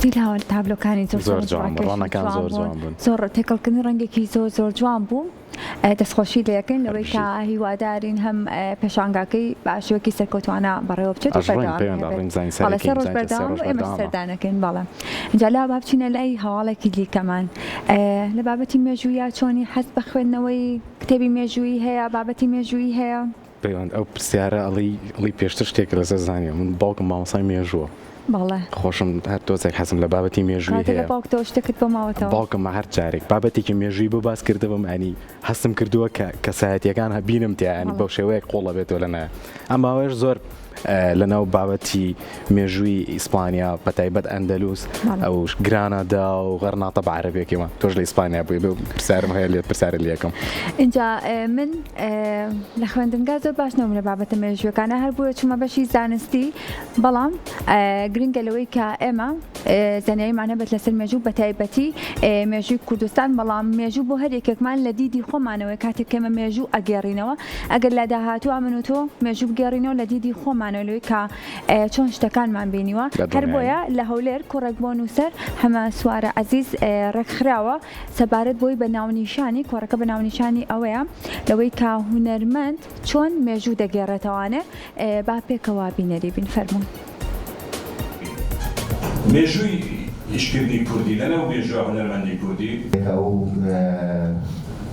ستیلها تابلۆکانی زۆر جوان بوو، ڕۆنەکان زۆر جوان بوون، زۆر تێکەڵکردنی ڕەنگێکی زۆر جوان بوو. دەستخۆشی لەکەین لەوەی کە هیوادارین هەم پێشانگاکەی باشوەکی سەرکەوتوانە بەڕێوە بچێت سێ ڕۆژ بەردەوام ئێمە سەردانەکەین. بەڵێ اینجا لا با بچینە لای هەواڵێکی دیکەمان لە بابەتی مێژوویە چۆنی حەز بە خوێندنەوەی کتێبی مێژووی هەیە، بابەتی مێژووی هەیە. پەیوەند ئەو پرسیارە ئەڵی پێشتر شتێک لەسەر زانیە، من باوکم مامۆستای مێژووە. بەڵێ خۆشم هەر تۆزێک حەزم لە بابەتی مێژووی هەیە. باوکتەوە شتێکت بۆ ماوەتەوە؟ باوکم هەر جارێک بابەتێکی مێژووی بۆ باس کردەوەم، ئەنی هەستم کردووە کە کەسایەتیەکان هەبینم تیا، ئەنی بەو شێوەیەک قوڵە بێتەوە لەنایە. ئەماوەش زۆر لەناو بابەتی مێژووی ئیسپانیا بەتایبەت ئەندەلوس ئەو گرانەدا و غەرناتە بە عەرەبیەکەوە. تۆش لە ئیسپانیا بووی، بێ پرسیارم هەیە لێت پرسیارە لێکم. اینجا من لە خوێندنگا زۆر باش نەبووم لە بابەتە مێژوویەکانە، هەر بووە چوومە بەشی زانستی، بەڵام گرنگە لەوەی کە ئێمە زانیاریمان هەبێت لەسەر مێژوو بەتایبەتی مێژووی کوردستان، بەڵام مێژوو بۆ هەر یەکێکمان لە دیدی خۆمانەوەی کاتێک ئێمە مێژوو ئەگەڕینەوە، ئەگەر لە داهاتووە من و تۆ مێژوو بگەڕینەوە لە دیدی خۆمانەوەی کە چۆن شتەکانمان بینیوە. هەر بۆیە لە هەولێر کوڕێک بۆ نووسەر هەمە سوارە عەزیز ڕێکخراوە سەبارەت بۆی بە ناونیشانی کۆڕەکە، بە ناونیشانی ئەوەیە لەوەی کە هونەرمەند چۆن مێژوو دەگێڕێتەوانێ. با پێکەوە بینەری بین فەرموون. مێژووی ئیشکردنی کوردی لەناو مێژووە هونەرمەندی کوردی ئەو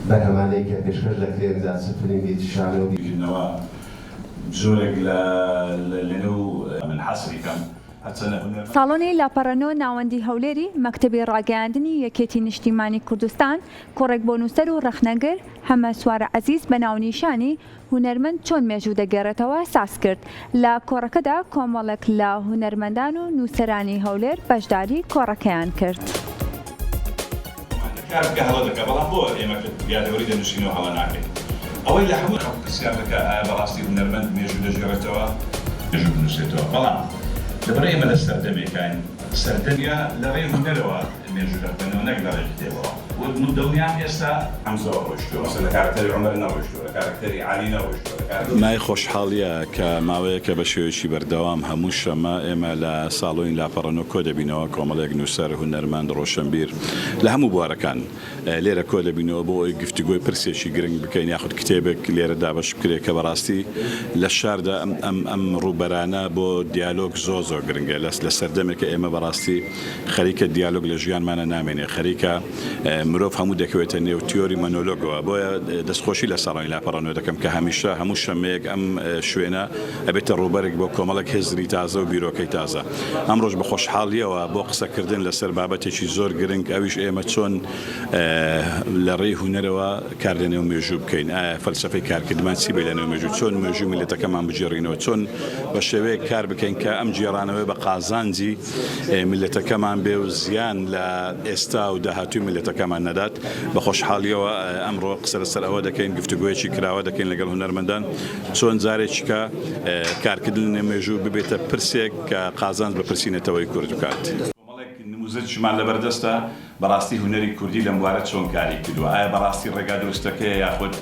بەرهەمانەی کە پێشکەش دەکرێت زانسەفرینگی تشانە و بیژنەوە زۆرێک لەنێو من حەسری کەم ساڵۆنی لاپەڕەنۆ ناوەندی هەولێری مەکتەبی ڕاگەیاندنی یەکێتی نیشتیمانی کوردستان کوڕێک بۆ نووسەر و ڕەخنەگر هەمە سوارە عەزیز بە ناونیشانی هونەرمەند چۆن مێژوو دەگێڕێتەوە ساز کرد. لە کۆڕەکەدا کۆمەڵێک لە هونەرمەندان و نووسەرانی هەولێر بەشداری کۆڕەکەیان کرد. کارکە هەڵە دەکە، بەڵام بۆ ئێمە یادەوەری دەنووسینەوە هەڵە ناکەین. ئەوەی لە هەموو خەڵک پرسیار دەکە ئایا بەڕاستی هونەرمەند مێژوو دەژێڕێتەوە، مێژوو بنووسێتەوە. بەڵام لەبەر ئێمە لە سەردەمێکین سەردەمیە لە ڕێی هونەرەوە مێژوو دەخوێنەوە، نەک لە ڕێی کتێبەوە. دڵنیام ئێستا ئەمزەوە ڕۆیشتووە، مەسەڵەن لە کارکتەری عومەر نەڕۆیشتووە، لە کارکتەری عالی نەڕۆیشتووە. مای خۆشحاڵیە کە ماوەیەکە بە شێوەیەکی بەردەوام هەموو شەمە ئێمە لە ساڵۆی لاپەڕەنۆ کۆ دەبینەوە، کۆمەڵێک نووسەر هونەرمەند ڕۆشنبیر لە هەموو بوارەکان لێرە کۆ دەبینەوە بۆ ئەوی گفتوگۆی پرسێکی گرنگ بکەین، یاخود کتێبێک لێرە دابەش بکرێت کە بەڕاستی لە شاردا ئەم ڕووبەرانە بۆ دیالۆگ زۆر گرنگە. لە سەردەمێکە ئێمە بەڕاستی خەریکە دیالۆگ لە ژیانمانە نامێنێ، خەریکە مرۆڤ هەموو دەکەوێتە نێو تیۆری مۆنۆلۆگەوە. بۆیە دەستخۆشی لە ساڵۆنی لاپەڕەنۆ دەکەم کە هەمیشە هەموو شەمەیەک ئەم شوێنە ئەبێتە ڕووبەرێک بۆ کۆمەڵێک هێزری تازە و بیرۆکەی تازە. ئەمڕۆژ بە خۆشحاڵیەوە بۆ قسەکردن لەسەر بابەتێکی زۆر گرنگ، ئەویش ئێمە چۆن لە ڕێی هونەرەوە کار لە نێو مێژوو بکەین، ئایا فەلسەفەی کارکردمان چی بێ لە نێو مێژوو، چۆن مێژوو میلەتەکەمان بجێڕینەوە، چۆن بە شێوەیەک کار بکەین کە ئەم جێڕانەوەی بە قازانجی میلەتەکەمان بێ و زیان لە ئێستا و داهاتووی میلەتەکەمان نەدات. بە خۆشحاڵیەوە ئەمڕۆ قسە لەسەر ئەوە دەکەین، گفتوگویەکی کراوە دەکەین لەگەڵ هونەرمەندان چۆن جارێکیکە کارکردن لە مێژوو ببێتە پرسێک کە قازانج بە پرسیینەتەوەی کورد بکات. نموزەجمان لەبەردەستە بەڕاستی هونەری کوردی لەم بوارە چۆن کاری کردووە، ئایا بەڕاستی ڕێگا دروستەکەی یاخود